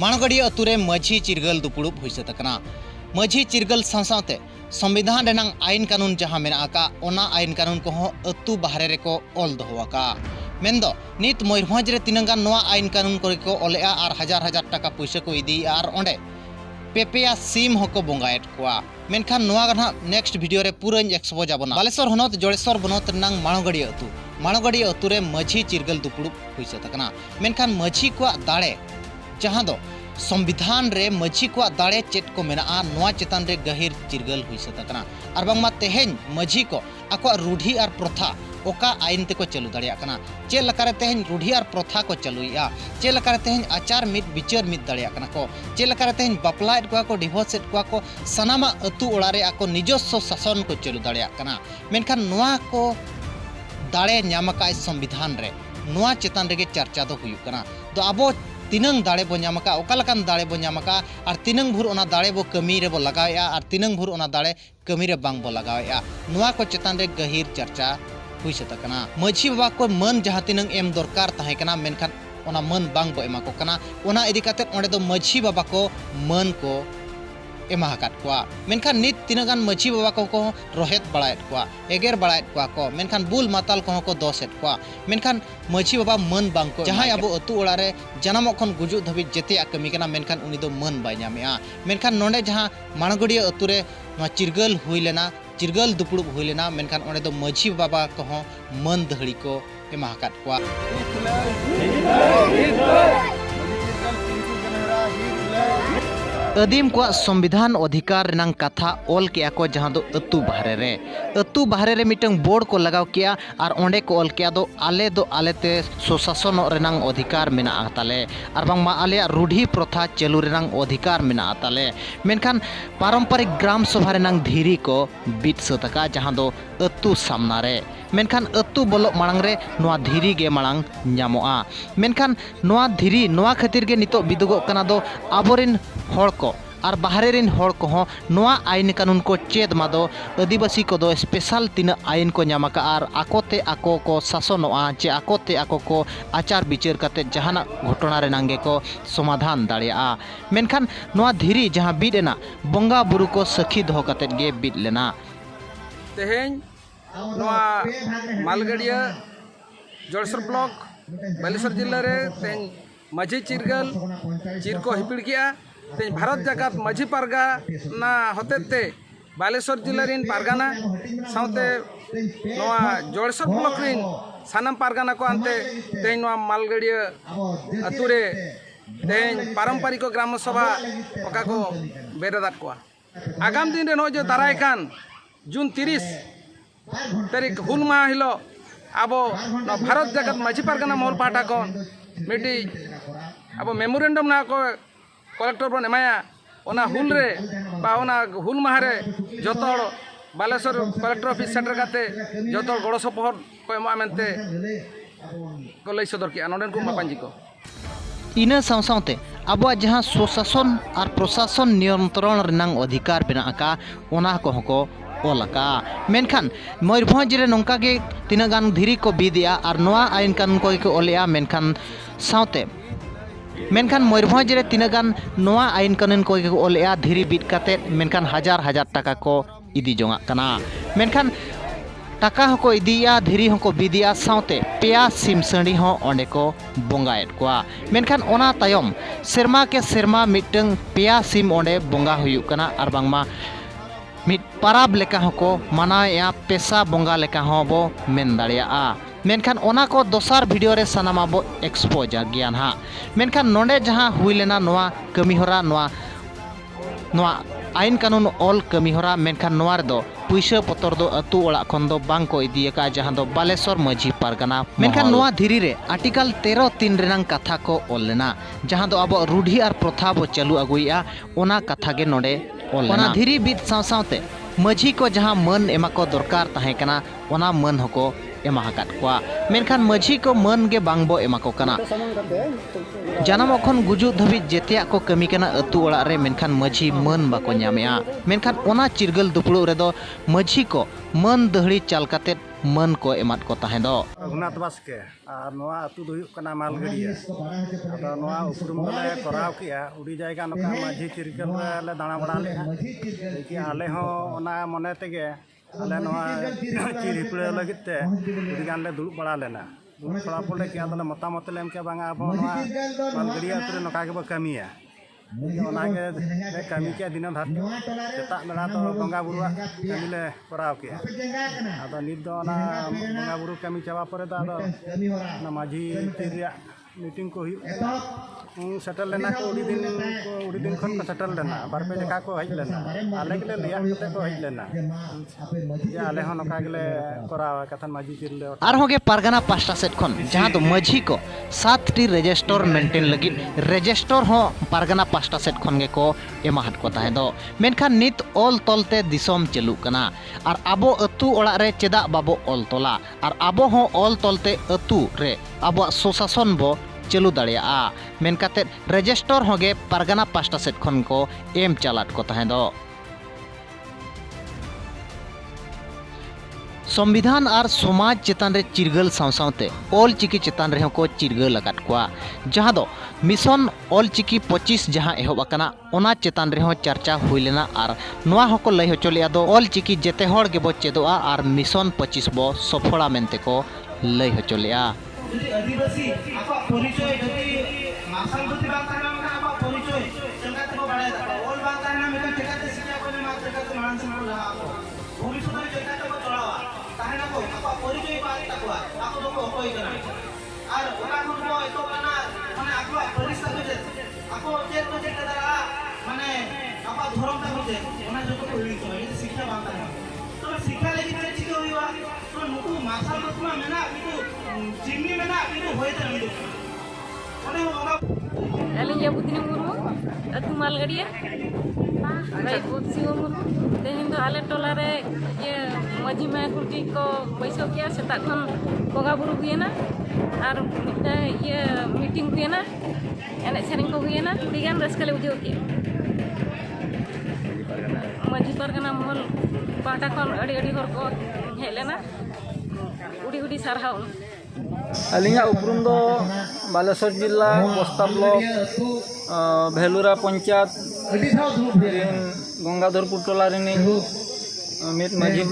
माणगड़िया अतुरे माझी चिरगल दुपुड़ुब हुई सतकना माझी चिरगल साथ संविधान रेनांग आईन कानून जहां मेना आका ओना आईन कानून को अतु बाहरे रे को ऑल दोहोआका मेनदो नित मयूरभंज रे तिनंगान नोआ आईन कानून को ऑलेआ और हजार हजार टाका पैसा को इदी और ओंडे पेपेया सीम हको बंगाएट कोआ मेनखान नोआ गना नेक्स्ट वीडियो रे पूरा एक्सपोज आबना बालेश्वर हनत जड़ेश्वर बनत रेनांग माणगड़िया अतु रे माझी चिरगल दुपुड़ुब हुई सतकना मेनखान माझी को दाड़े जहां दो संविधान रे माझी को दाड़े चेट को मेना नोआ चेतान रे गहिर चिरगल हुई सतकना और बांगमा तेहेन माझी को आको रूढ़ी और प्रथा ओका आईन ते को चालू दाड़िया कना चे लकारे तेहेन रूढ़ी और प्रथा को चालुया चे लकारे तेहेन आचार मित विचार मित दाड़िया कना को चे लकारे तेहेन बापलाएट को डिवोर्स को सनामा अतु ओड़ा रे आको निजस्व शासन को चालू दाड़िया कना मेनखान नोआ को दाड़े न्यामका संविधान रे नोआ चेतान रे चर्चा दो हुई कना तो आबो तीनंग दाड़े बो नामका ओकालकान दाड़े बो नामका और तीनंग भूर ओना दाड़े बो कमी रे बो लगावेया और तीनंग भूर ओना दाड़े कमी रे बांग बो लगावेया नोआ को चेतान रे गहिर चर्चा हुई सतकना माझी बाबा को मन जहां तीनंग एम दरकार ताहे कना मेनखान ओना मन बांग बो एमा को कना ओना इदी काते ओंडे दो माझी बाबा को मन को एमा हाकात कोआ मेनखान नित तिनगान माझी बाबा को रोहेत बड़ाएत कोआ एगेर बड़ाएत कोआ को मेनखान बुल माताल को दोसेत कोआ मेनखान माझी बाबा मन बांग को जहां अब अतु ओड़ा रे जनाम खन गुजु धबी जेते कमी कना मेनखान उनी दो मन बाय नामेआ मेनखान नोंडे जहां माणगड़िया अतु रे चिरगल हुई लेना चिरगल दुपुड़ुब हुई लेना मेनखान ओंडे दो माझी बाबा को मन दहड़ी को एमा हाकात कोआ आदिम को संविधान अधिकार रेनांग कथा ऑल किया को जहां दो अतु बाहरे रे मिटंग बोर्ड को लगाव किया और ओंडे को ऑल किया दो आलेते सुशासन रेनांग अधिकार मेना ताले और बांगमा आले रूढ़ी प्रथा चालू रेनांग अधिकार मेना ताले मेनखान पारंपरिक ग्राम सभा रेनांग धीरी को बीट सतका जहां दो अतु सामना रे मेनखान अतु बोलो मांग रे नोआ धीरी गे मांग नामोआ मेनखान नोआ धीरी नोआ खातिर गे नितो बिदुगो कना दो आबोरिन हड़ को और बाहरे रिन हड़ को नोआ आईन कानून को चेद मादो आदिवासी को दो स्पेशल तीन आईन को नामका और आकोते आको को शासनोआ चे आकोते आको को आचार विचार करते जहाना घटना रे नांगे को समाधान दाड़िया मेनखान नोआ धीरी जहां बीडेना बंगा बुरु को सखी दो करते गे बीड लेना तेहेन नोआ मालगड़िया जड़ेश्वर ब्लॉक बालेश्वर जिला रे तेन माझी चिरगल चिर को हिपिड़ किया तेन भारत जगत माझी पारगा ना होते बालेश्वर जिला रिन पारगाना साउते नोआ जड़ेश्वर ब्लॉक रिन सानम पारगाना को अंते तेन नोआ मालगड़िया अतुरे तेन पारंपरिक ग्राम सभा ओका को बेरेदात को आगाम दिन रे नो जो दाराय कान जून 30 तारीख हुल माह हिलो आबो भारत जगत माझी पारगाना मोल पाटा को मिटी अब मेमोरेंडम ना को कलेक्टर बन एमाया ओना हुल रे बा ओना हुल माह रे जतोड़ बालेश्वर कलेक्टर ऑफिस सेंटर काते जतोड़ गड़ो सपोहर को एमा मेनते को लई सदर किया नोडेन को मापांजी को इना सावसावते अब जहां सुशासन और प्रशासन नियंत्रण रेनांग अधिकार बेना आका ओना को ओलका मेनखान मयूरभंज रे नोंका गे तीना गान धीरी को बीदिया और नोआ आईन कानून को ओलेया मेनखान सावते मेनखान मयूरभंज रे तीना गान नोआ आईन कानून को ओलेया धीरी बीट काते मेनखान हजार हजार टाका को इदी जोंगा कना मेनखान टाका हको इदिया धीरी हको बीदिया सावते पेया सिम संडी हो ओंडे को बंगाएट कोआ मेनखान ओना तायम सेरमा के सेरमा मिटंग पेया सिम ओंडे बंगा हुयु कना और बांगमा मिट पाराब लेका हको मानाया पेशा बंगा लेका हो बो मेन दाड़िया मेनखान ओना को दोसार वीडियो रे सनामा बो एक्सपोज ज्ञान हा मेनखान नोंडे जहां हुई लेना नोआ कमी होरा नोआ आईन कानून ऑल कमी होरा मेनखान नोआ रे दो पैसा पतर दो अतु ओड़ा खन दो बांग को इदियका जहां दो बालेश्वर माझी पारगाना मेनखान नोआ धीरी रे आर्टिकल 13(3) रेनांग कथा को ऑल लेना जहां दो अब रूढ़ी और प्रथा बो चालू अगुइया ओना कथा गे नोडे ओना धीरी बीत सावसावते माझी को जहां मन एमा को दरकार ताहे कना ओना मन हको एमा हाकात कोआ मेनखान माझी को मन गे बांगबो एमा को कना जानम खन गुजु धबी जेतिया को कमी कना अतु ओड़ा रे मेनखान माझी मन बाको न्यामेआ मेनखान ओना चिरगल दुपुड़ु रे दो माझी को मन दहड़ी चाल काते मान को एमात को ताहें दो रघुनाथ बास्के और नोआ अतु दो हुयुग कना मालगड़िया आदो नोआ उपरुम ले कराव किया उडी जायगा नका माझी चिरकल ले दाणा बड़ा ले कि आले हो ओना मने तेगे आले नोआ चिर हिपड़े लगित ते उडी गान ले दुड़ बड़ा लेना दुड़ बड़ा पड़े कि आदले मतामत ले एम के बांगा अब नोआ मालगड़िया अतु नका के कमिया कमी के दिन धार सेता बेला तो बंगा बुरुआ कमी ले कराव किया आदो नित दो ना बंगा बुरु कमी चाबा परे दा आदो ना माझी चिरिया मीटिंग को सेटल लेना को उड़ी दिन खन को सेटल लेना बार पे जका को हज लेना आले के लिया ते को हज लेना जे आले हो नका गेले करावा कथन माझी चिरले आर होगे पारगाना पास्टा सेट खन जहां तो माझी को 7टी रजिस्टर मेंटेन लगी रजिस्टर हो पारगाना पास्टा सेट खन गे को एमाहत को ताहे दो मेनखान नित ऑल तलते दिसोम चलू कना और आबो अतु ओड़ा रे चेदा बाबो ऑल तोला और आबो हो ऑल तलते अतु रे आबो सुशासन बो चलू दाड़िया मेनकाते रजिस्टर होगे पारगाना पास्टा सेट खन को एम चालाट को ताहे दो संविधान और समाज चेतान रे चिरगल सावसावते ऑल चिकी चेतान रे को चिरगल लगात कोआ जहां दो मिशन ऑल चिकी 25 जहां एहब अकना ओना चेतान रे चर्चा हुई लेना और नोआ हको लई होचलिया दो ऑल चिकी जेते होड़ के बो चेदोआ और मिशन 25 बो सफला मेनते को लई होचलिया आदिवासी आपा परिचय जदि मासाल जदि बात करना में आपा परिचय चंगाते को बाड़े ऑल बात करना में चंगाते शिक्षा को मात्र चंगाते मानस में लगा आपको भविष्य में चंगाते को चलावा ताहे ना को आपा परिचय बात तकवा आपको तो कोई करना और ओना को तो बना माने आपा परिस्थिति को जे आपको जे तो जे दादा माने आपा धर्म का होते ओना जो को हुई तो ये शिक्षा बात करना तो शिक्षा लेके चिके हुईवा तो नुकु मासाल मतमा मेना बिकु चिमनी मेना बिकु होय त मिलु ओने होगा अलिंजा बुद्धिनी मुर्मू अतु मालगड़िया भाई बुद्धियो मुर्मू तेहिन दो आले टोला रे ये मजी में कुटी को पैसा किया सेता खन बगा बुरु हुएना और ये मीटिंग हुएना एने सेरिंग को हुएना बिगान रसकले उदियो किया मजी परगना महल पाटा खन अड़ी अड़ी हर को हेलेना उड़ी उड़ी सारहाउ अलिंगा उपरुम दो बालेश्वर जिला बस्ता ब्लॉक भेलुरा पंचायत गंगाधरपुर टोला रिनी मित माझी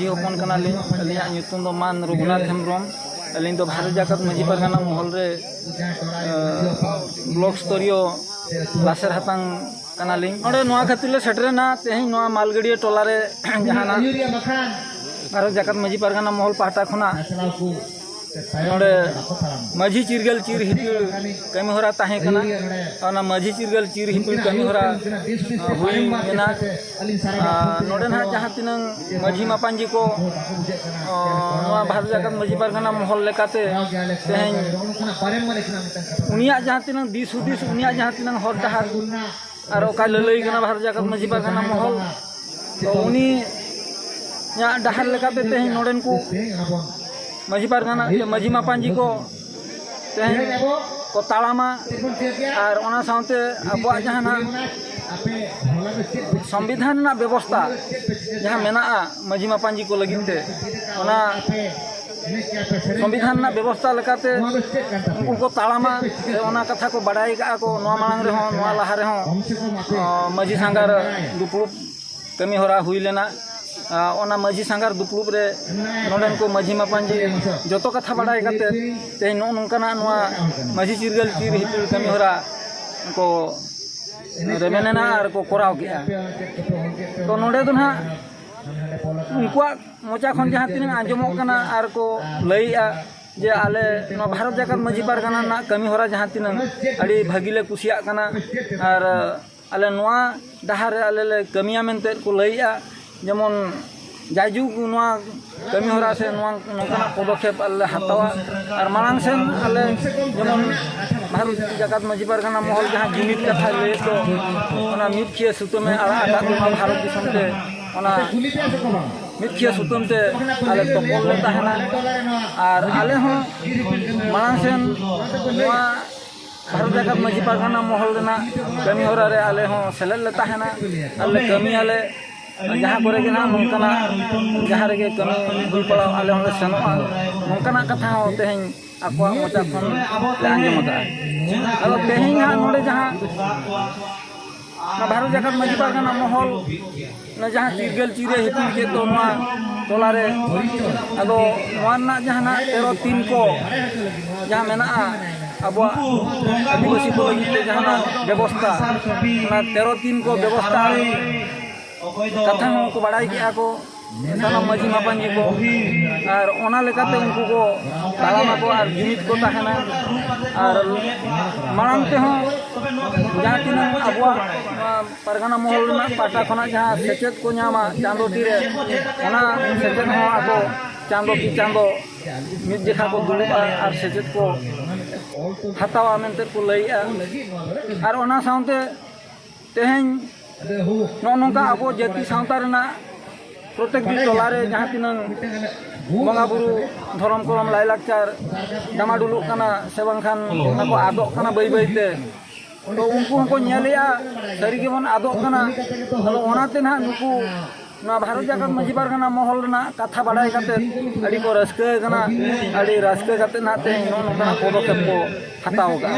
हपन कनाली अलिंगा ᱧᱩᱛᱩᱢ दो मान रघुनाथ हेम्ब्रम अलिंग दो भारत जाकत माझी परगना महल रे ब्लॉक स्तरीय लासेर हातांग कनाली नोडे नोआ खातिर ले सेटरेना तेहिं नोआ मालगड़िया टोला रे जहाना भारत जाकत माझी परगना महल पाहटा खुना नोडे माझी चिरगल चिर हिपिल कमी होरा ताहे कना और माझी चिरगल चिर हिपिल कमी होरा हुई मेना नोडे ना जहां तिनंग माझी मापांजी को नोआ भारत जाकत माझी परगना महल लेकाते तेहें उनिया जहां तिनंग दिस हुदिस उनिया जहां तिनंग हर डहार और ओका ललई कना भारत जाकत माझी परगना महल तो उनी या डहार लेकाते तेहें नोडेन को माझी परगना माझी मापांजी को तेहें को तालामा और ओना साउते अबवा जहाना संविधान ना व्यवस्था जहां मेना माझी मापांजी को लगिते ओना संविधान ना व्यवस्था लेकाते उनको को तालामा ओना कथा को बड़ाई का को नोआ मांग रे हो नोआ लहा रे हो माझी सांगार दुपुप कमी होरा हुई लेना ओना माझी सांगार दुपुप रे नोडन को माझी मापांजी जतो कथा बड़ाई काते ते नो नंकना नोआ माझी चिरगल चिर हिपिल कमी होरा को रेमेना और को कराव किया तो नोडे दो ना उनका मोचा खन जहां तीन आंजमो कना और को लईया जे आले नो भारत जाकत माझी परगना ना कमी होरा जहां तीन अड़ी भागीले कुसिया कना और आले नोआ डहार आले ले कमिया मेनते को लईया जेमन जायजुग नोआ कमी होरा से नोआ नोकना पदक्षेप आले हतावा और मांग सेन आले जेमन भारत जाकत माझी परगना महल जहां जुमित कथा ले तो ओना मिथखिया सुतमे आरा आका भारत दिसम ते ओना मिथखिया सुतमते आले तपल ले ताहना और आले हो मांग सेन नोआ भारत जाकत माझी परगना महल रेना कमी होरा रे आले हो सेलेल ले ताहना आले कमी आले जहाँ करे गे ना नौकाना जहाँ रेगे कमी हुई पड़ा आले होंगे सेनोआ नौकाना कथा हो तेहें आको मोचा खन ले आंजम का अलो तेहें हाँ नोडे जहाँ ना भारत जाकर माजी पारगाना महल ना जहाँ चिरगल चिरे हिपिल के तो नोआ टोलारे अदो नोआ ना जहाँ ना 13 को जहाँ मेना अब आदिवासी को लगे जहाँ व्यवस्था ना 13 को व्यवस्था कथा को बड़ाई किया को साना मजी मापांजी को और ओना लेकाते उनको को तालामा को और जुमित को तहना और मांग ते हो जहाँ तीन अबुआ परगना महल ना पाटा खना जहाँ सेचेत को नामा चांदो तीरे ओना सेचेत हो आको चांदो की चांदो मित जेखा को दुलुबा और सेचेत को हतावा मेनते को लईआ और ओना साउंते तेहें नौका अब जाति सावता प्रत्येक टोलारे जहाँ तीन बंगा बुरु धर्म करम लाइलाकचार डामाडुलुक काना से बांखान नाको आदोक काना बै बैते तो उनको को नेलेया सारी के बन आदोक काना तो ओनाते ना नुकु ना भारत जाकर माजी पारगाना महल ना कथा बाडाय काते अड़ी को रस्के काना अड़ी रस्के काते नाते नोका पदक्षेप को हताओगा।